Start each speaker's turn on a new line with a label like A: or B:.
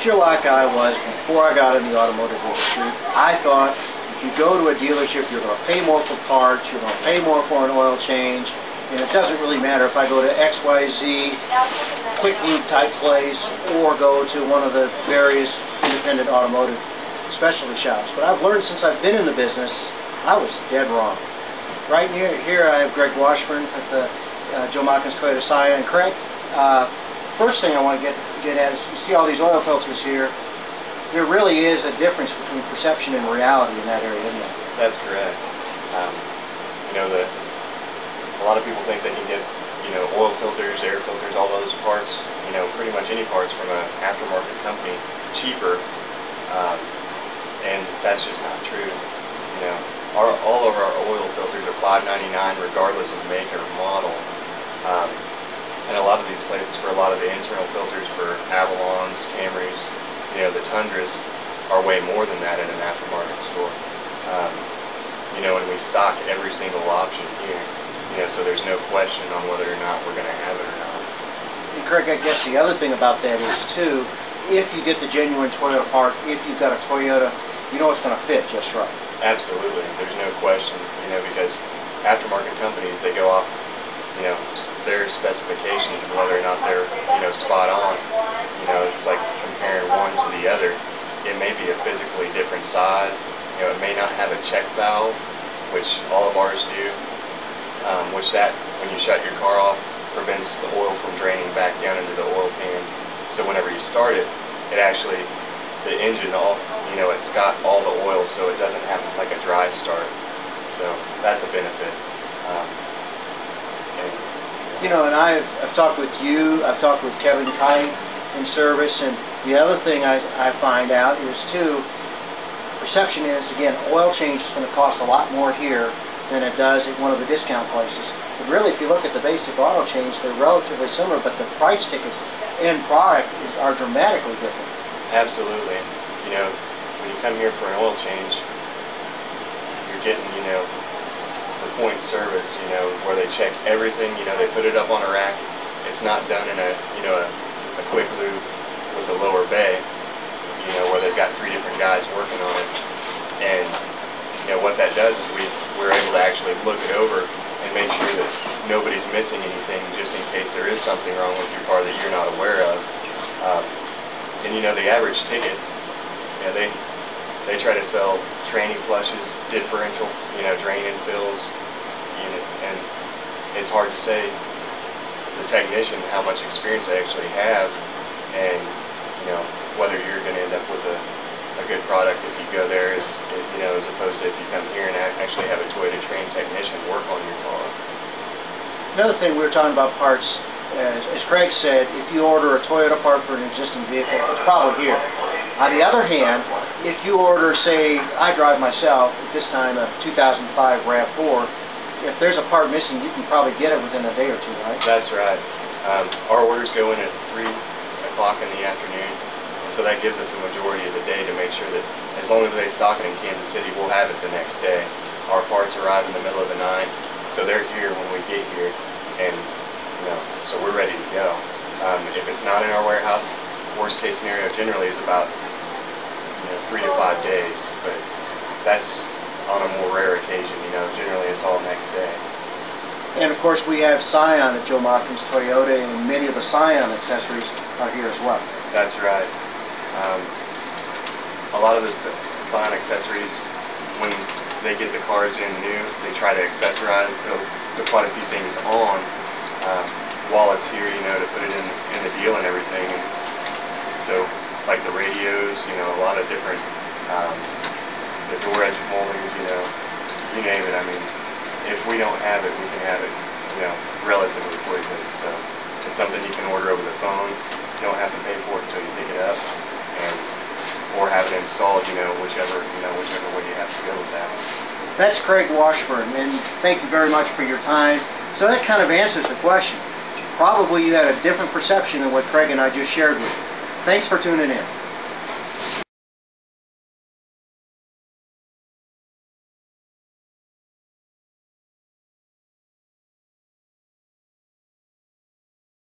A: feel like I was before I got in the automotive industry. I thought if you go to a dealership, you're going to pay more for parts, you're going to pay more for an oil change, and it doesn't really matter if I go to XYZ quick lube type place or go to one of the various independent automotive specialty shops. But I've learned since I've been in the business, I was dead wrong. Right here I have Craig Washburn at the Joe Machens Toyota Scion. Craig, first thing I want to get at is you see all these oil filters here. There really is a difference between perception and reality in that area, isn't there?
B: That's correct. A lot of people think they can get, oil filters, air filters, all those parts, pretty much any parts from an aftermarket company cheaper, and that's just not true. All of our oil filters are $5.99 regardless of make or model. And a lot of these places, for a lot of the internal filters for Avalons, Camrys, the Tundras, are way more than that in an aftermarket store. And we stock every single option here, so there's no question on whether or not we're going to have it or not.
A: And Craig, I guess the other thing about that is, too, if you get the genuine Toyota part, if you've got a Toyota, you know it's going to fit just right.
B: Absolutely. There's no question, because aftermarket companies, they go off their specifications and whether or not they're, spot on. It's like comparing one to the other. It may be a physically different size. It may not have a check valve, which all of ours do, which that, when you shut your car off, prevents the oil from draining back down into the oil pan. So whenever you start it, it actually, the engine, it's got all the oil, so it doesn't have like a dry start. So that's a benefit.
A: And I've talked with you, I've talked with Kevin Kite in service, and the other thing I find out is, too, perception is, again, oil change is going to cost a lot more here than it does at one of the discount places. But really, if you look at the basic auto change, they're relatively similar, but the price tickets and product are dramatically different.
B: Absolutely. When you come here for an oil change, you're getting, the point service, where they check everything, they put it up on a rack. It's not done in a quick lube with a lower bay, where they've got 3 different guys working on it. And, what that does is we're able to actually look it over and make sure that nobody's missing anything, just in case there is something wrong with your car that you're not aware of. And the average ticket, they try to sell training flushes, differential, drain and fills, and it's hard to say the technician how much experience they actually have, and whether you're going to end up with a good product if you go there, as opposed to if you come here and actually have a Toyota trained technician work on your car.
A: Another thing, we were talking about parts. As Craig said, if you order a Toyota part for an existing vehicle, it's probably here. On the other hand, if you order, say, I drive myself, at this time a 2005 RAV4, if there's a part missing, you can probably get it within a day or two, right?
B: That's right. Our orders go in at 3 o'clock in the afternoon, and so that gives us a majority of the day to make sure that as long as they stock it in Kansas City, we'll have it the next day. Our parts arrive in the middle of the night, so they're here when we get here, and so we're ready to go. If it's not in our warehouse, worst case scenario generally is about 3 to 5 days, but that's on a more rare occasion. Generally it's all next day.
A: And of course we have Scion at Joe Machens Toyota, and many of the Scion accessories are here as well.
B: That's right. A lot of the Scion accessories, when they get the cars in new, they try to accessorize, put quite a few things on while it's here, to put it in the deal and everything. And so, like the radios, a lot of different, the door edge moldings, you name it. I mean, if we don't have it, we can have it, relatively quickly. So it's something you can order over the phone. You don't have to pay for it until you pick it up, or have it installed, whichever way you have to go with that.
A: That's Craig Washburn, and thank you very much for your time. So that kind of answers the question. Probably you had a different perception than what Craig and I just shared with you. Thanks for tuning in.